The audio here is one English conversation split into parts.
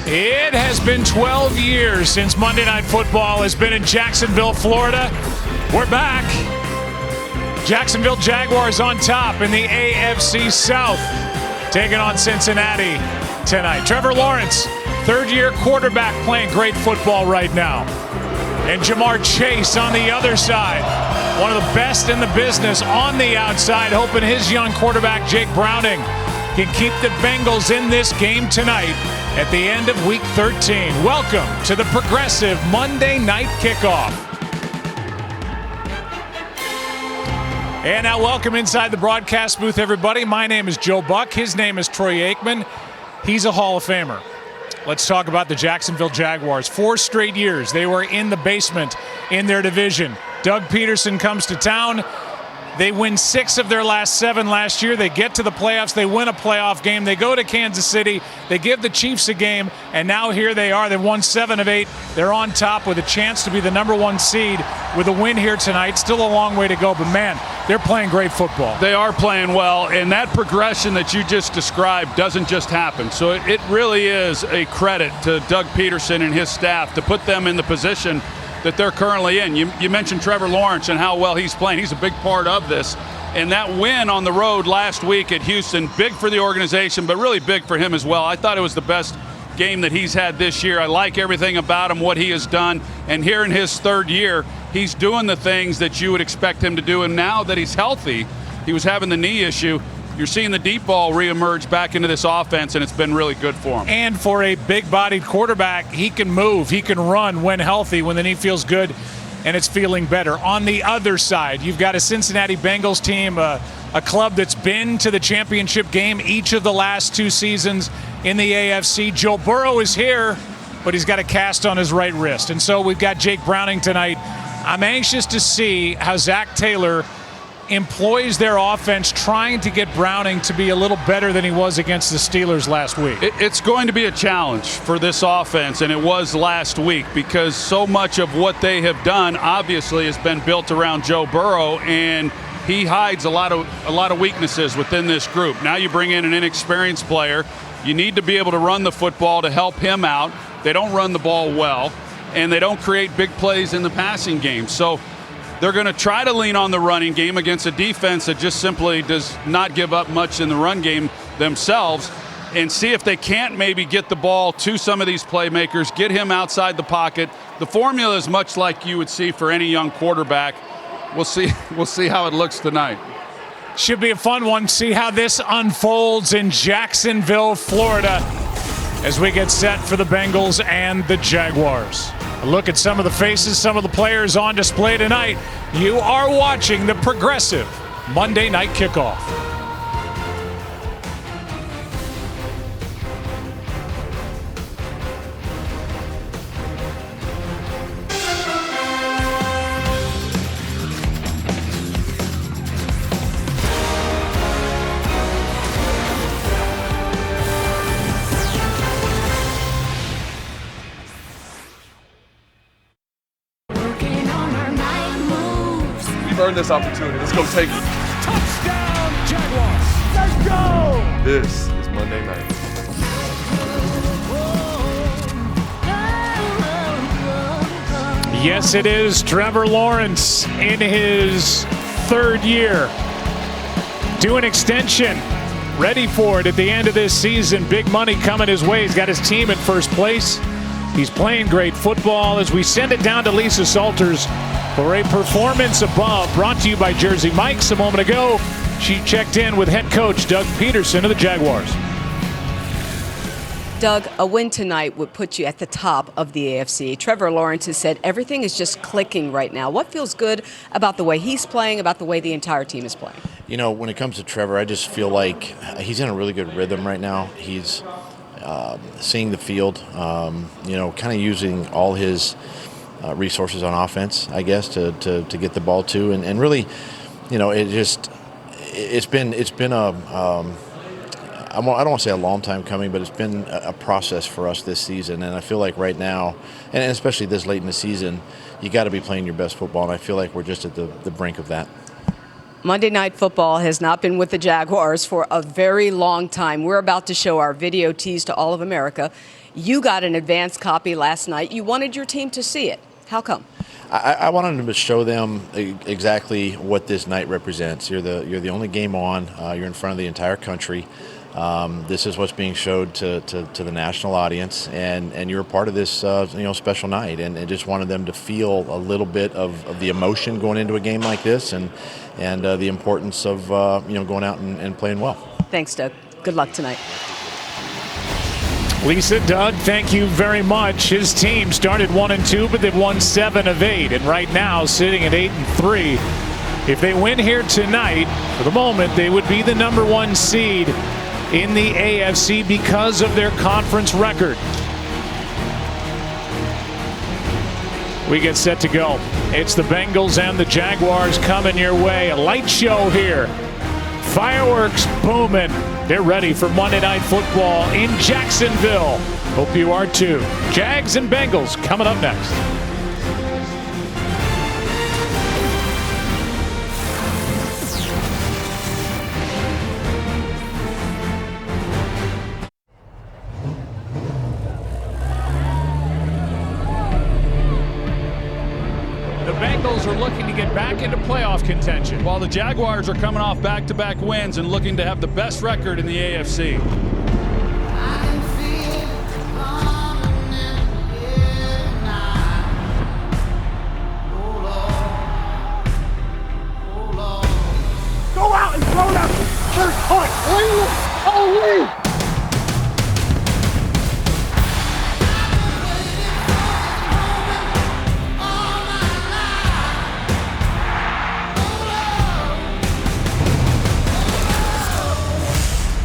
It has been 12 years since Monday Night Football has been in Jacksonville, Florida. We're back. Jacksonville Jaguars on top in the AFC South, taking on Cincinnati tonight. Trevor Lawrence, third-year quarterback, playing great football right now. And Jamar Chase on the other side, one of the best in the business on the outside, hoping his young quarterback, Jake Browning, can keep the Bengals in this game tonight at the end of Week 13. Welcome to the Progressive Monday Night Kickoff. And now welcome inside the broadcast booth, everybody. My name is Joe Buck. His name is Troy Aikman. He's a Hall of Famer. Let's talk about the Jacksonville Jaguars. 4 straight years they were in the basement in their division. Doug Peterson comes to town. They win 6 of their last 7 last year. They get to the playoffs. They win a playoff game. They go to Kansas City. They give the Chiefs a game. And now here they are. They've won 7 of 8. They're on top with a chance to be the #1 seed with a win here tonight. Still a long way to go. But, man, they're playing great football. They are playing well. And that progression that you just described doesn't just happen. So it really is a credit to Doug Peterson and his staff to put them in the position that they're currently in. You mentioned Trevor Lawrence and how well he's playing. He's a big part of this. And that win on the road last week at Houston, big for the organization, but really big for him as well. I thought it was the best game that he's had this year. I like everything about him, what he has done. And here in his 3rd year, he's doing the things that you would expect him to do. And now that he's healthy, he was having the knee issue, you're seeing the deep ball reemerge back into this offense, and it's been really good for him. And for a big-bodied quarterback, he can move, he can run when healthy, when the knee feels good and it's feeling better. On the other side, you've got a Cincinnati Bengals team, a club that's been to the championship game each of the last 2 seasons in the AFC. Joe Burrow is here, but he's got a cast on his right wrist. And so we've got Jake Browning tonight. I'm anxious to see how Zach Taylor employs their offense, trying to get Browning to be a little better than he was against the Steelers last week. It's going to be a challenge for this offense, and it was last week, because so much of what they have done obviously has been built around Joe Burrow, and he hides a lot of weaknesses within this group. Now you bring in an inexperienced player. You need to be able to run the football to help him out. They don't run the ball well, and they don't create big plays in the passing game. So they're going to try to lean on the running game against a defense that just simply does not give up much in the run game themselves, and see if they can't maybe get the ball to some of these playmakers, get him outside the pocket. The formula is much like you would see for any young quarterback. We'll see how it looks tonight. Should be a fun one. See how this unfolds in Jacksonville, Florida, as we get set for the Bengals and the Jaguars. A look at some of the faces, some of the players on display tonight. You are watching the Progressive Monday Night Kickoff. Earned this opportunity. Let's go take it. Touchdown, Jaguars. Let's go. This is Monday night. Yes, it is. Trevor Lawrence in his 3rd year. Do an extension. Ready for it at the end of this season. Big money coming his way. He's got his team in 1st place. He's playing great football as we send it down to Lisa Salters for a performance above, brought to you by Jersey Mike's. A moment ago, she checked in with head coach Doug Peterson of the Jaguars. Doug, a win tonight would put you at the top of the AFC. Trevor Lawrence has said everything is just clicking right now. What feels good about the way he's playing, about the way the entire team is playing? You know, when it comes to Trevor, I just feel like he's in a really good rhythm right now. He's seeing the field, kind of using all his resources on offense, I guess, to get the ball to, and really, it's been a I don't want to say a long time coming, but it's been a process for us this season, and I feel like right now, and especially this late in the season, you got to be playing your best football, and I feel like we're just at the brink of that. Monday Night Football has not been with the Jaguars for a very long time. We're about to show our video tease to all of America. You got an advance copy last night. You wanted your team to see it. How come? I wanted them to show them exactly what this night represents. You're the only game on. You're in front of the entire country. This is what's being showed to the national audience, and you're a part of this special night. And just wanted them to feel a little bit of the emotion going into a game like this, and the importance of going out and playing well. Thanks, Doug. Good luck tonight. Lisa, Doug, thank you very much. His team started 1-2, but they've won 7 of 8, and right now sitting at 8-3. If they win here tonight, for the moment, they would be the #1 seed in the AFC because of their conference record. We get set to go. It's the Bengals and the Jaguars coming your way. A light show here. Fireworks booming. They're ready for Monday Night Football in Jacksonville. Hope you are too. Jags and Bengals coming up next. The Bengals are looking to get back into playoff contention, While the Jaguars are coming off back-to-back wins and looking to have the best record in the AFC. Go out and throw that first punt. Leave. Oh, leave.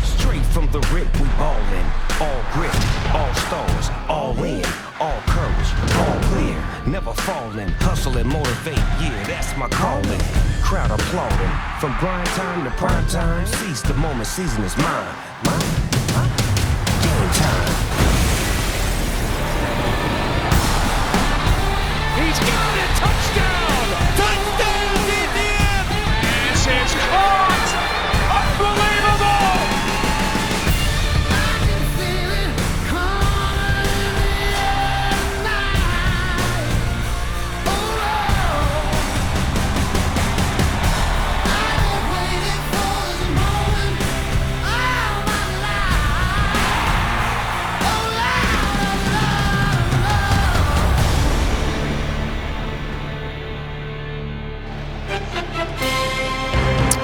Straight from the rip, we ballin'. All grit, all stars, all in, all courage, all clear. Never fallin', hustle and motivate, yeah, that's my calling. Crowd applauding, from grind time to prime time. Seize the moment, season is mine. Game time. He's got it! Touchdown! Touchdown! This is caught! Unbelievable!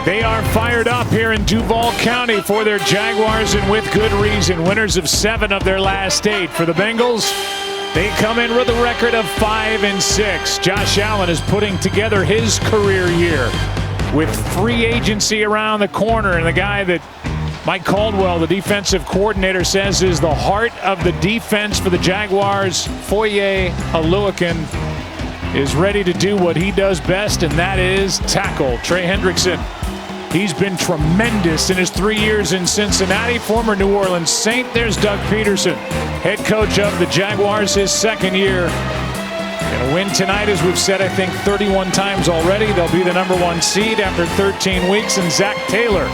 They are fired up here in Duval County for their Jaguars, and with good reason. Winners of 7 of their last 8. For the Bengals, they come in with a record of 5-6. Josh Allen is putting together his career year with free agency around the corner, and the guy that Mike Caldwell, the defensive coordinator, says is the heart of the defense for the Jaguars, Foye Oluokun, is ready to do what he does best, and that is tackle. Trey Hendrickson, he's been tremendous in his 3 years in Cincinnati. Former New Orleans Saint. There's Doug Peterson, head coach of the Jaguars, his 2nd year. Going to win tonight, as we've said, I think 31 times already. They'll be the #1 seed after 13 weeks, and Zach Taylor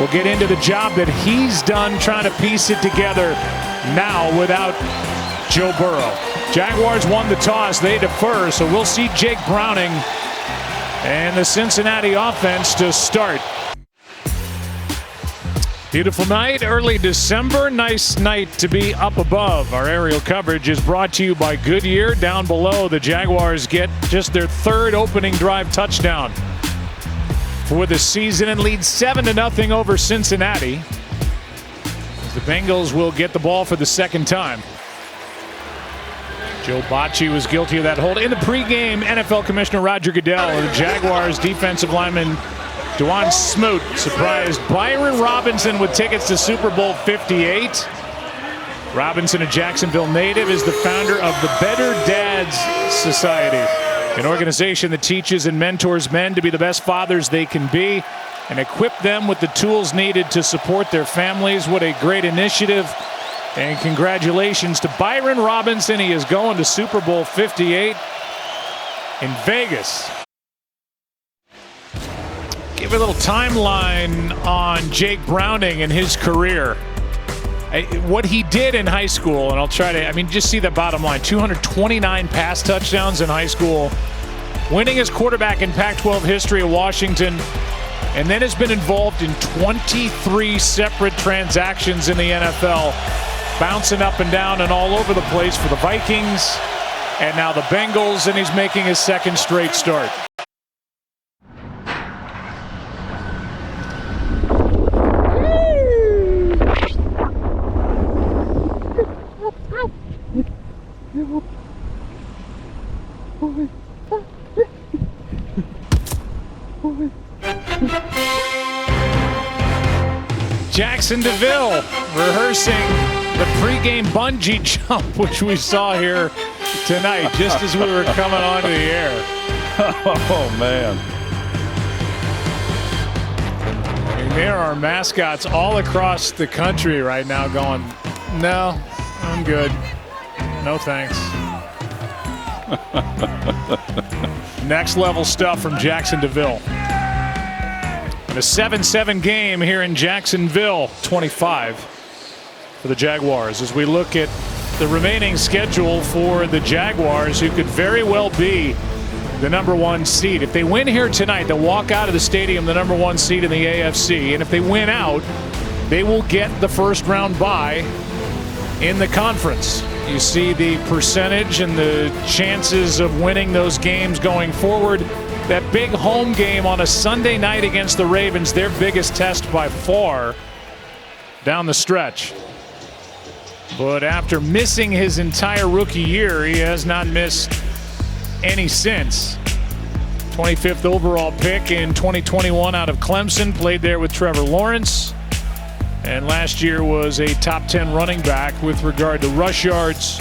will get into the job that he's done trying to piece it together now without Joe Burrow. Jaguars won the toss. They defer, so we'll see Jake Browning and the Cincinnati offense to start. Beautiful night, early December. Nice night to be up above. Our aerial coverage is brought to you by Goodyear. Down below, the Jaguars get just their 3rd opening drive touchdown for the season and lead 7-0 over Cincinnati. The Bengals will get the ball for the 2nd time. Joe Bocci was guilty of that hold. In the pregame, NFL Commissioner Roger Goodell and the Jaguars defensive lineman Dwan Smoot surprised Byron Robinson with tickets to Super Bowl 58. Robinson, a Jacksonville native, is the founder of the Better Dads Society, an organization that teaches and mentors men to be the best fathers they can be and equip them with the tools needed to support their families. What a great initiative. And congratulations to Byron Robinson. He is going to Super Bowl 58 in Vegas. Give a little timeline on Jake Browning and his career. What he did in high school, and I'll try to, just see the bottom line, 229 pass touchdowns in high school, winning as quarterback in Pac-12 history at Washington, and then has been involved in 23 separate transactions in the NFL, bouncing up and down and all over the place for the Vikings and now the Bengals, and he's making his second straight start. Jackson DeVille rehearsing the pregame bungee jump, which we saw here tonight, just as we were coming onto the air. Oh, man. And there are mascots all across the country right now going, no, I'm good. No thanks. Next level stuff from Jackson DeVille. And a 7-7 game here in Jacksonville, 25 for the Jaguars. As we look at the remaining schedule for the Jaguars, who could very well be the #1 seed. If they win here tonight, they'll walk out of the stadium the #1 seed in the AFC. And if they win out, they will get the first round bye in the conference. You see the percentage and the chances of winning those games going forward. That big home game on a Sunday night against the Ravens, their biggest test by far down the stretch. But after missing his entire rookie year, he has not missed any since. 25th overall pick in 2021 out of Clemson, played there with Trevor Lawrence. And last year was a top 10 running back with regard to rush yards.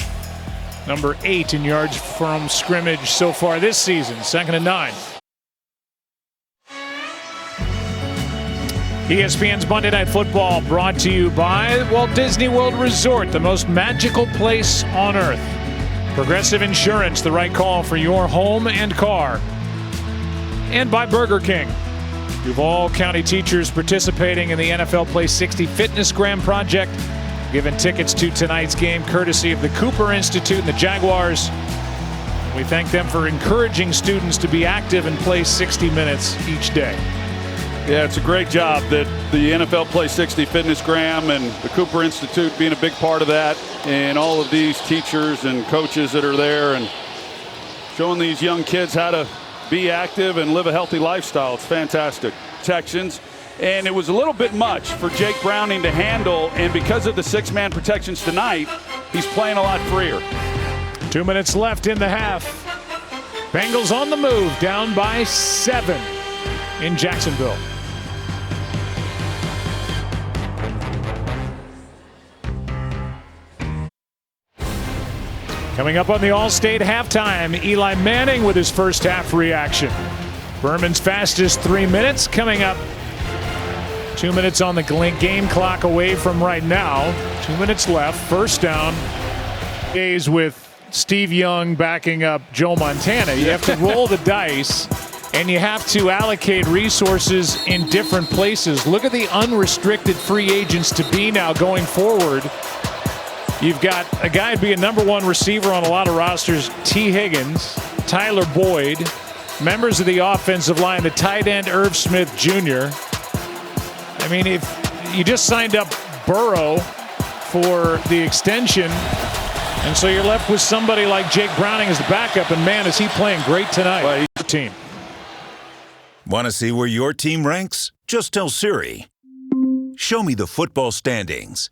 Number 8 in yards from scrimmage so far this season, 2nd and 9. ESPN's Monday Night Football brought to you by Walt Disney World Resort, the most magical place on earth. Progressive Insurance, the right call for your home and car. And by Burger King. Duval County teachers participating in the NFL Play 60 Fitnessgram project, giving tickets to tonight's game courtesy of the Cooper Institute and the Jaguars. We thank them for encouraging students to be active and play 60 minutes each day. Yeah, it's a great job that the NFL Play 60 Fitnessgram and the Cooper Institute being a big part of that, and all of these teachers and coaches that are there and showing these young kids how to be active and live a healthy lifestyle. It's fantastic. Protections. And it was a little bit much for Jake Browning to handle, and because of the 6-man protections tonight, he's playing a lot freer. 2 minutes left in the half. Bengals on the move, down by 7 in Jacksonville. Coming up on the All-State halftime, Eli Manning with his first half reaction. Berman's fastest 3 minutes coming up. 2 minutes on the game clock away from right now. 2 minutes left, first down. Days with Steve Young backing up Joe Montana. You have to roll the dice, and you have to allocate resources in different places. Look at the unrestricted free agents to be now going forward. You've got a guy who'd be a #1 receiver on a lot of rosters, T. Higgins, Tyler Boyd, members of the offensive line, the tight end Irv Smith Jr. I mean, if you just signed up Burrow for the extension, and so you're left with somebody like Jake Browning as the backup, and man, is he playing great tonight. Well, Your team. Want to see where your team ranks? Just tell Siri. Show me the football standings.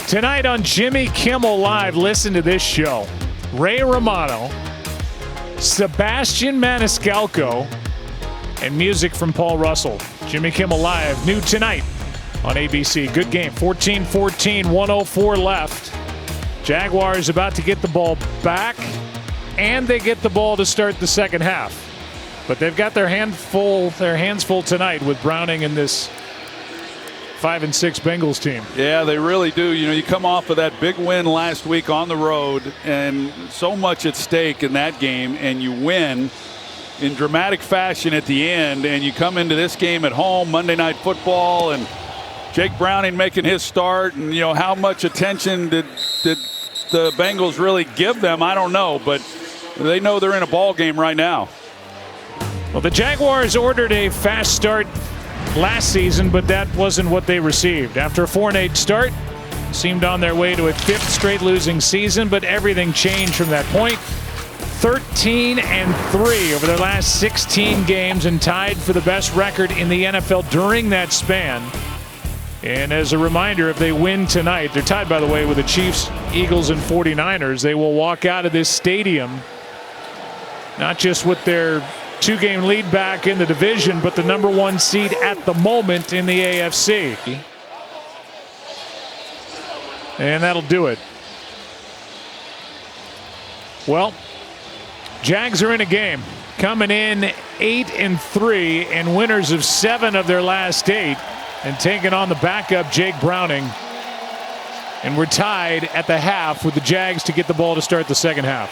Tonight on Jimmy Kimmel Live, listen to this show. Ray Romano, Sebastian Maniscalco, and music from Paul Russell. Jimmy Kimmel Live, new tonight on ABC. Good game, 14-14, 104 left. Jaguars about to get the ball back, and they get the ball to start the second half. But they've got their hands full tonight with Browning and this 5-6 Bengals team. Yeah, they really do. You know, you come off of that big win last week on the road, and so much at stake in that game, and you win. in dramatic fashion at the end, and you come into this game at home, Monday Night Football, and Jake Browning making his start, and how much attention did the Bengals really give them? I don't know, but they know they're in a ball game right now. Well, the Jaguars ordered a fast start last season, but that wasn't what they received. After a 4-8 start, seemed on their way to a 5th straight losing season, but everything changed from that point. 13-3 over their last 16 games and tied for the best record in the NFL during that span. And as a reminder, if they win tonight, they're tied, by the way, with the Chiefs, Eagles, and 49ers. They will walk out of this stadium not just with their 2-game lead back in the division, but the #1 seed at the moment in the AFC. And that'll do it. Well, Jags are in a game, coming in 8-3 and winners of 7 of their last 8, and taking on the backup Jake Browning. And we're tied at the half with the Jags to get the ball to start the second half.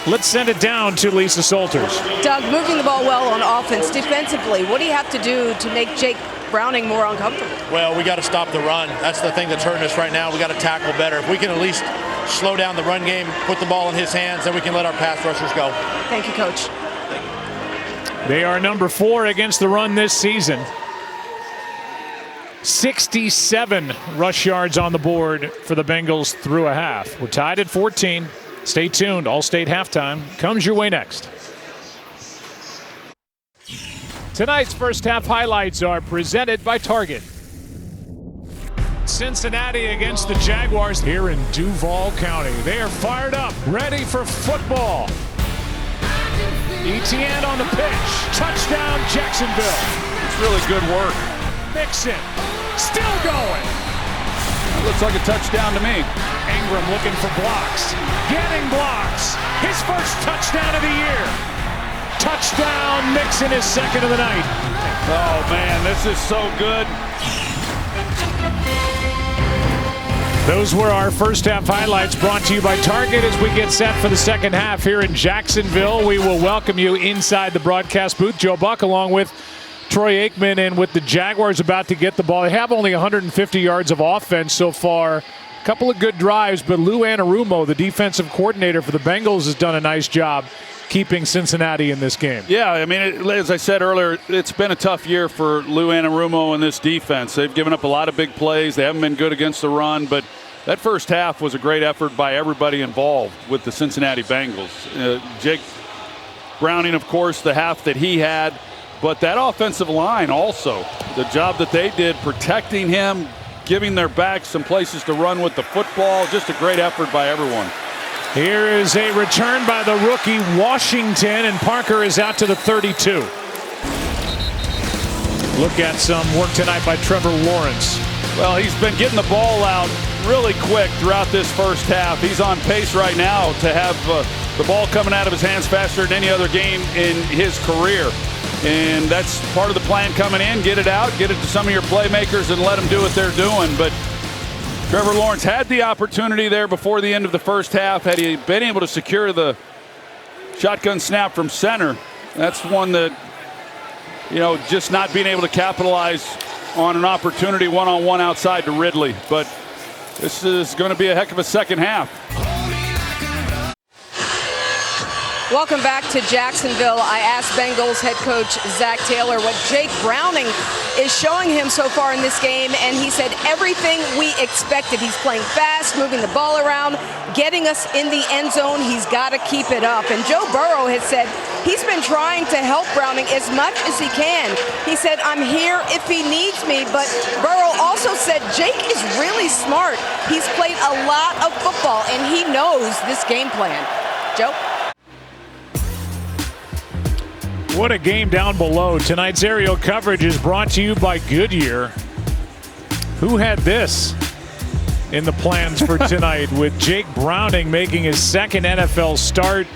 Let's send it down to Lisa Salters. Doug, moving the ball well on offense. Defensively, what do you have to do to make Jake Browning more uncomfortable? Well, we got to stop the run. That's the thing that's hurting us right now. We got to tackle better. If we can at least slow down the run game, put the ball in his hands, then we can let our pass rushers go. Thank you, Coach. They are number 4 against the run this season. 67 rush yards on the board for the Bengals through a half. We're tied at 14. Stay tuned. All-State halftime comes your way next. Tonight's first half highlights are presented by Target. Cincinnati against the Jaguars here in Duval County. They are fired up, ready for football. ETN on the pitch. Touchdown, Jacksonville. It's really good work. Mixon, still going. That looks like a touchdown to me. Ingram looking for blocks, getting blocks. His first touchdown of the year. Touchdown, Mixon, his second of the night. Oh man, this is so good. Those were our first half highlights, brought to you by Target. As we get set for the second half here in Jacksonville, we will welcome you inside the broadcast booth. Joe Buck along with Troy Aikman, and with the Jaguars about to get the ball. They have only 150 yards of offense so far. A couple of good drives, but Lou Anarumo, the defensive coordinator for the Bengals, has done a nice job keeping Cincinnati in this game. Yeah, I mean, as I said earlier, it's been a tough year for Lou Anarumo and this defense. They've given up a lot of big plays. They haven't been good against the run, but that first half was a great effort by everybody involved with the Cincinnati Bengals. Jake Browning, of course, the half that he had. But that offensive line also, the job that they did protecting him, giving their backs some places to run with the football, just a great effort by everyone. Here is a return by the rookie Washington, and Parker is out to the 32. Look at some work tonight by Trevor Lawrence. Well, he's been getting the ball out really quick throughout this first half. He's on pace right now to have the ball coming out of his hands faster than any other game in his career. And that's part of the plan coming in. Get it out, get it to some of your playmakers, and let them do what they're doing. But Trevor Lawrence had the opportunity there before the end of the first half. Had he been able to secure the shotgun snap from center, that's one that, just not being able to capitalize on an opportunity one-on-one outside to Ridley. But this is going to be a heck of a second half. Welcome back to Jacksonville. I asked Bengals head coach Zach Taylor what Jake Browning is showing him so far in this game, and he said everything we expected. He's playing fast, moving the ball around, getting us in the end zone. He's got to keep it up. And Joe Burrow has said he's been trying to help Browning as much as he can. He said, I'm here if he needs me. But Burrow also said Jake is really smart. He's played a lot of football, and he knows this game plan. Joe? What a game down below. Tonight's aerial coverage is brought to you by Goodyear. Who had this in the plans for tonight with Jake Browning making his second NFL start?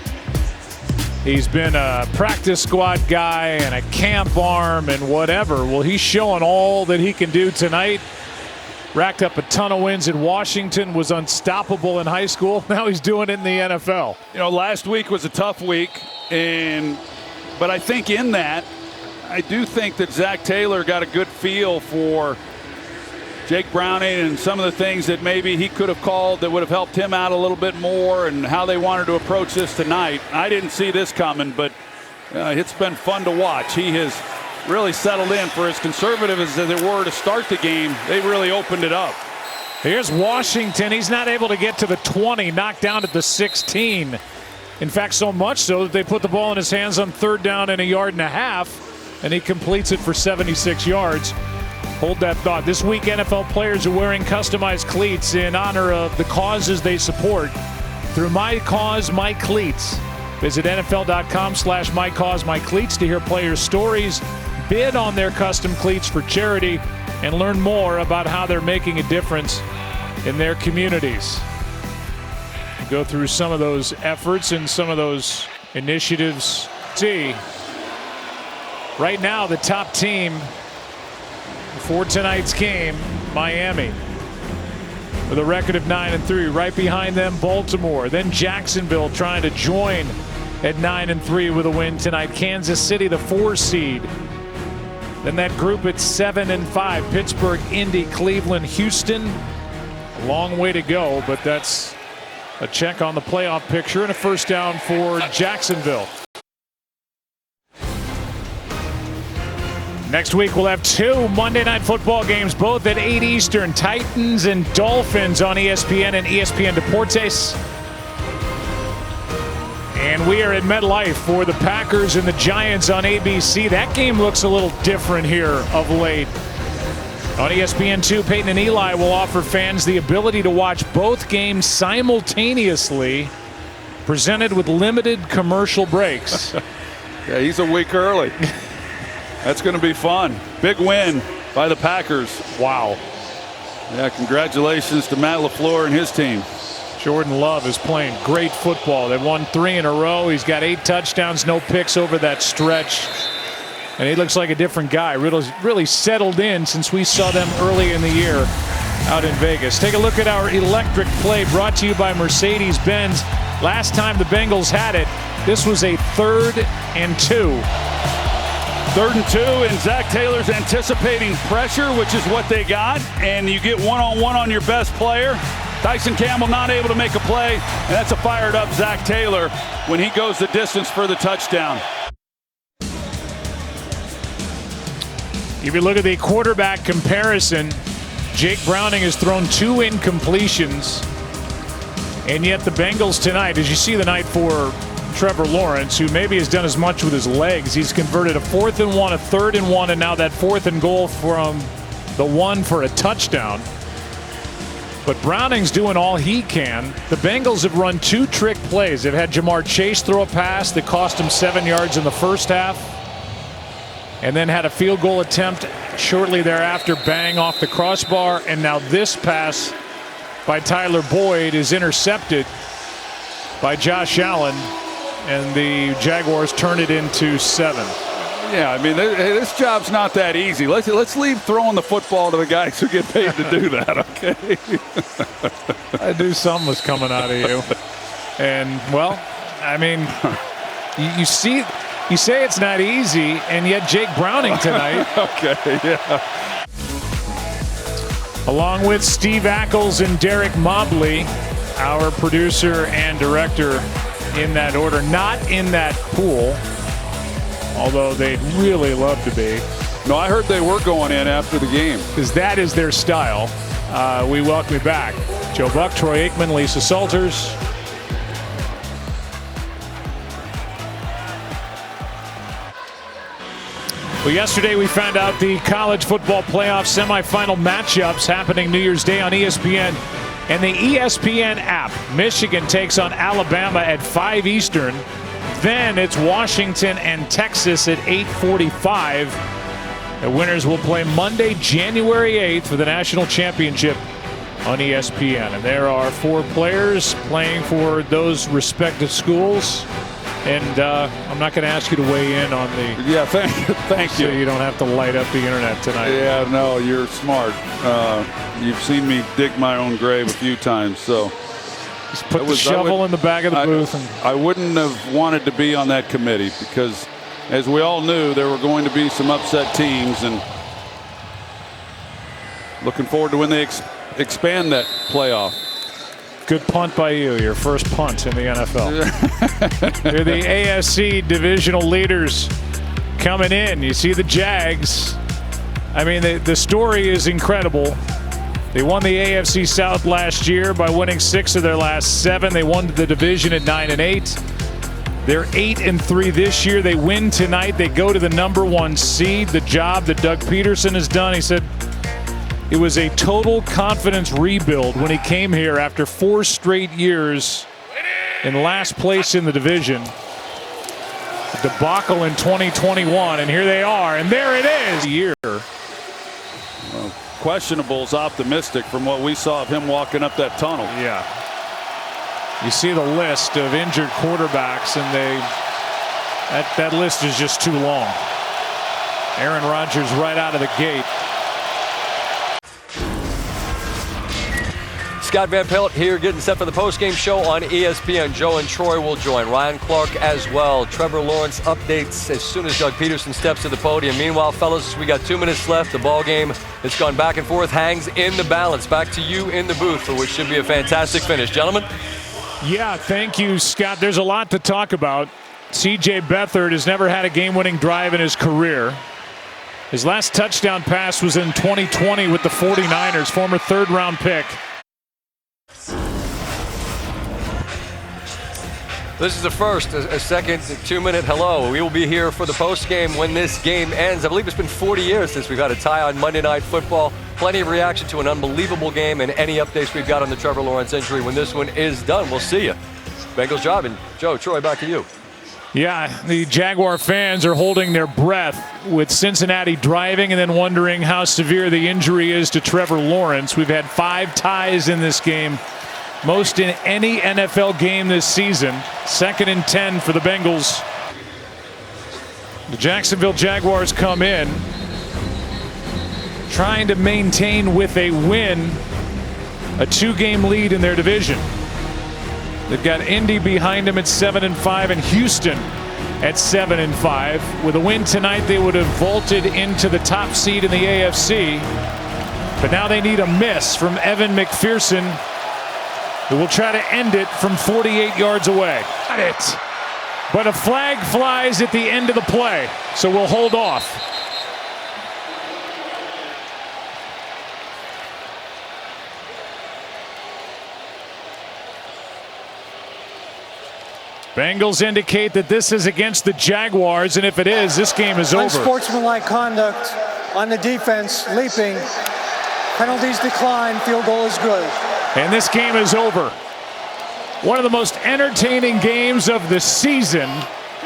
He's been a practice squad guy and a camp arm and whatever. Well, he's showing all that he can do tonight. Racked up a ton of wins in Washington, was unstoppable in high school. Now he's doing it in the NFL. You know, last week was a tough week, but I think in that, I do think that Zach Taylor got a good feel for Jake Browning and some of the things that maybe he could have called that would have helped him out a little bit more, and how they wanted to approach this tonight. I didn't see this coming, but it's been fun to watch. He has really settled in. For as conservative as they were to start the game, they really opened it up. Here's Washington. He's not able to get to the 20, knocked down at the 16. In fact, so much so that they put the ball in his hands on 3rd down and 1.5 yards, and he completes it for 76 yards. Hold that thought. This week, NFL players are wearing customized cleats in honor of the causes they support through My Cause, My Cleats. Visit NFL.com/MyCauseMyCleats to hear players' stories, bid on their custom cleats for charity, and learn more about how they're making a difference in their communities. Go through some of those efforts and some of those initiatives. See, right now the top team for tonight's game, Miami, with a record of 9-3. Right behind them, Baltimore. Then Jacksonville trying to join at 9-3 with a win tonight. Kansas City, the 4 seed. Then that group at 7-5. Pittsburgh, Indy, Cleveland, Houston. A long way to go, but that's a check on the playoff picture and a first down for Jacksonville. Next week we'll have 2 Monday Night Football games, both at 8 Eastern. Titans and Dolphins on ESPN and ESPN Deportes. And we are at MetLife for the Packers and the Giants on ABC. That game looks a little different here of late. On ESPN2, Peyton and Eli will offer fans the ability to watch both games simultaneously, presented with limited commercial breaks. Yeah, he's a week early. That's going to be fun. Big win by the Packers. Wow. Yeah, congratulations to Matt LaFleur and his team. Jordan Love is playing great football. They've won 3 in a row. He's got 8 touchdowns, no picks over that stretch. And he looks like a different guy. Really settled in since we saw them early in the year out in Vegas. Take a look at our electric play brought to you by Mercedes-Benz. Last time the Bengals had it, this was a 3rd and 2. 3rd and 2, and Zach Taylor's anticipating pressure, which is what they got. And you get one-on-one on your best player. Tyson Campbell not able to make a play, and that's a fired-up Zach Taylor when he goes the distance for the touchdown. If you look at the quarterback comparison, Jake Browning has thrown 2 incompletions, and yet the Bengals tonight, as you see the night for Trevor Lawrence, who maybe has done as much with his legs, he's converted a 4th and 1, a 3rd and 1, and now that 4th and goal from the 1 for a touchdown. But Browning's doing all he can. The Bengals have run 2 trick plays. They've had Jamar Chase throw a pass that cost him 7 yards in the first half, and then had a field goal attempt shortly thereafter, bang off the crossbar. And now this pass by Tyler Boyd is intercepted by Josh Allen, and the Jaguars turn it into 7. Yeah, I mean, this job's not that easy. Let's leave throwing the football to the guys who get paid to do that, okay? I knew something was coming out of you. And, well, I mean, you say it's not easy, and yet Jake Browning tonight. Okay, yeah. Along with Steve Ackles and Derek Mobley, our producer and director, in that order, not in that pool, although they'd really love to be. No, I heard they were going in after the game. Because that is their style. We welcome you back. Joe Buck, Troy Aikman, Lisa Salters. Well, yesterday we found out the college football playoff semifinal matchups happening New Year's Day on ESPN and the ESPN app. Michigan takes on Alabama at 5 Eastern. Then it's Washington and Texas at 8:45. The winners will play Monday, January 8th for the national championship on ESPN. And there are 4 players playing for those respective schools. And I'm not going to ask you to weigh in on the. Yeah, thank you. So you don't have to light up the internet tonight. Yeah, no, you're smart. You've seen me dig my own grave a few times, so. Just put the shovel in the back of the booth. I wouldn't have wanted to be on that committee because, as we all knew, there were going to be some upset teams, and looking forward to when they expand that playoff. Good punt by you, your first punt in the NFL. You're the AFC divisional leaders coming in. You see the Jags. I mean, the story is incredible. They won the AFC South last year by winning 6 of their last 7. They won the division at 9-8. They're 8-3 this year. They win tonight. They go to the #1 seed. The job that Doug Peterson has done, he said, it was a total confidence rebuild when he came here after 4 straight years in last place in the division. A debacle in 2021, and here they are, and there it is. Year. Well, questionable's optimistic from what we saw of him walking up that tunnel. Yeah. You see the list of injured quarterbacks, and that list is just too long. Aaron Rodgers right out of the gate. Scott Van Pelt here getting set for the postgame show on ESPN. Joe and Troy will join. Ryan Clark as well. Trevor Lawrence updates as soon as Doug Peterson steps to the podium. Meanwhile, fellas, we got 2 minutes left. The ball game has gone back and forth, hangs in the balance. Back to you in the booth for which should be a fantastic finish. Gentlemen? Yeah, thank you, Scott. There's a lot to talk about. C.J. Beathard has never had a game-winning drive in his career. His last touchdown pass was in 2020 with the 49ers, former third-round pick. This is the first, a second 2-minute hello. We will be here for the post game when this game ends. I believe it's been 40 years since we've had a tie on Monday Night Football. Plenty of reaction to an unbelievable game, and any updates we've got on the Trevor Lawrence injury when this one is done. We'll see you. Bengals job, and Joe, Troy, back to you. Yeah, the Jaguar fans are holding their breath with Cincinnati driving and then wondering how severe the injury is to Trevor Lawrence. We've had 5 ties in this game. Most in any NFL game this season. 2nd and 10 for the Bengals. The Jacksonville Jaguars come in trying to maintain with a win a 2-game lead in their division. They've got Indy behind them at 7-5 and Houston at 7-5. With a win tonight, they would have vaulted into the top seed in the AFC. But now they need a miss from Evan McPherson, who will try to end it from 48 yards away. Got it. But a flag flies at the end of the play, so we'll hold off. Bengals indicate that this is against the Jaguars, and if it is, this game is over. Unsportsmanlike conduct on the defense, leaping. Penalties decline, field goal is good. And this game is over. One of the most entertaining games of the season.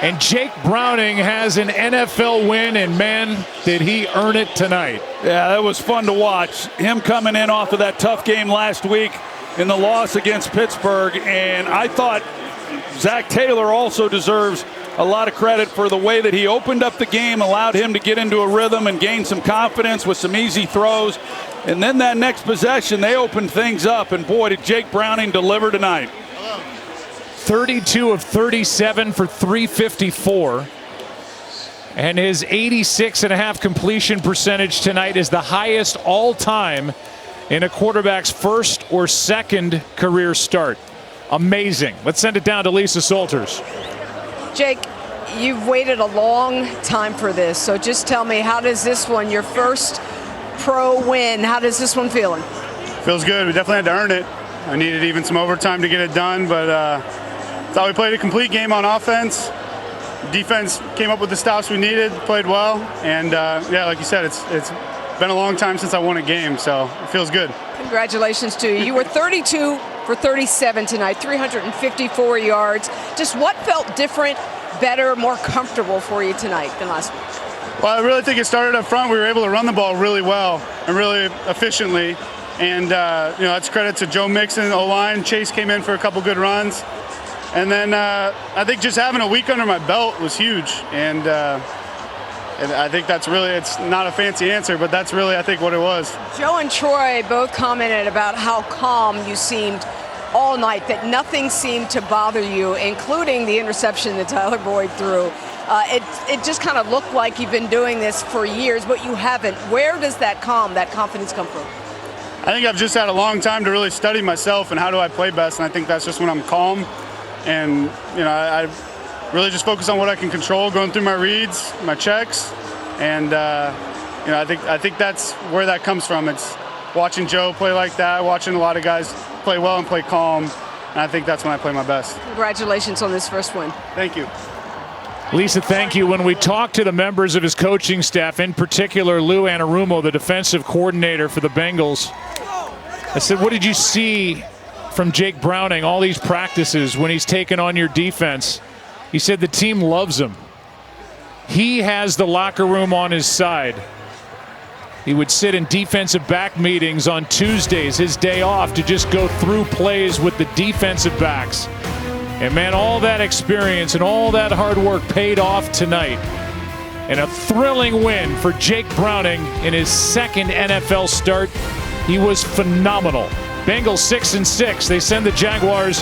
And Jake Browning has an NFL win, and man, did he earn it tonight. Yeah, that was fun to watch. Him coming in off of that tough game last week in the loss against Pittsburgh. And I thought Zach Taylor also deserves a lot of credit for the way that he opened up the game, allowed him to get into a rhythm and gain some confidence with some easy throws. And then that next possession, they opened things up. And boy, did Jake Browning deliver tonight. 32 of 37 for 354. And his 86.5 completion percentage tonight is the highest all time in a quarterback's first or second career start. Amazing. Let's send it down to Lisa Salters. Jake, you've waited a long time for this, so just tell me, how does this one, your first pro win, how does this one feeling? Feels good. We definitely had to earn it. I needed even some overtime to get it done, but thought we played a complete game on offense. Defense came up with the stops we needed, played well, and yeah, like you said, it's been a long time since I won a game, so it feels good. Congratulations to you. You were 32 for 37 tonight, 354 yards. Just what felt different, better, more comfortable for you tonight than last week? Well, I really think it started up front. We were able to run the ball really well and really efficiently, and you know, that's credit to Joe Mixon, O-line. Chase came in for a couple good runs. And then I think just having a week under my belt was huge. And I think that's really, it's not a fancy answer, but that's really, I think, what it was. Joe and Troy both commented about how calm you seemed all night, that nothing seemed to bother you, including the interception that Tyler Boyd threw. It just kind of looked like you've been doing this for years, but you haven't. Where does that calm, that confidence come from? I think I've just had a long time to really study myself and how do I play best, and I think that's just when I'm calm. And, you know, I really just focus on what I can control, going through my reads, my checks, and, you know, I think that's where that comes from. It's watching Joe play like that, watching a lot of guys play well and play calm, and I think that's when I play my best. Congratulations on this first win. Thank you. Lisa, thank you. When we talked to the members of his coaching staff, in particular Lou Anarumo, the defensive coordinator for the Bengals, I said, what did you see from Jake Browning all these practices when he's taken on your defense? He said the team loves him. He has the locker room on his side. He would sit in defensive back meetings on Tuesdays, his day off, to just go through plays with the defensive backs. And man, all that experience and all that hard work paid off tonight. And a thrilling win for Jake Browning in his second NFL start. He was phenomenal. Bengals 6-6. They send the Jaguars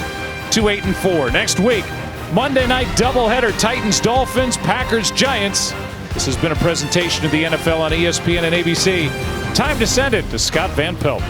to 8-4. Next week, Monday night doubleheader, Titans, Dolphins, Packers, Giants. This has been a presentation of the NFL on ESPN and ABC. Time to send it to Scott Van Pelt.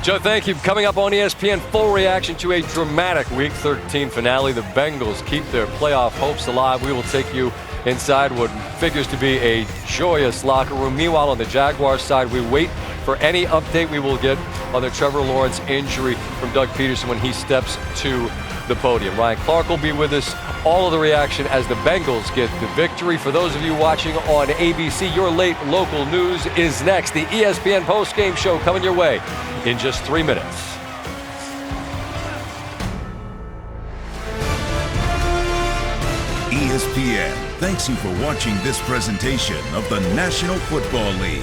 Joe, thank you. Coming up on ESPN, full reaction to a dramatic Week 13 finale. The Bengals keep their playoff hopes alive. We will take you inside what figures to be a joyous locker room. Meanwhile, on the Jaguars side, we wait for any update we will get on the Trevor Lawrence injury from Doug Peterson when he steps to the podium. Ryan Clark will be with us. All of the reaction as the Bengals get the victory. For those of you watching on ABC, your late local news is next. The ESPN postgame show coming your way in just 3 minutes. ESPN thanks you for watching this presentation of the National Football League.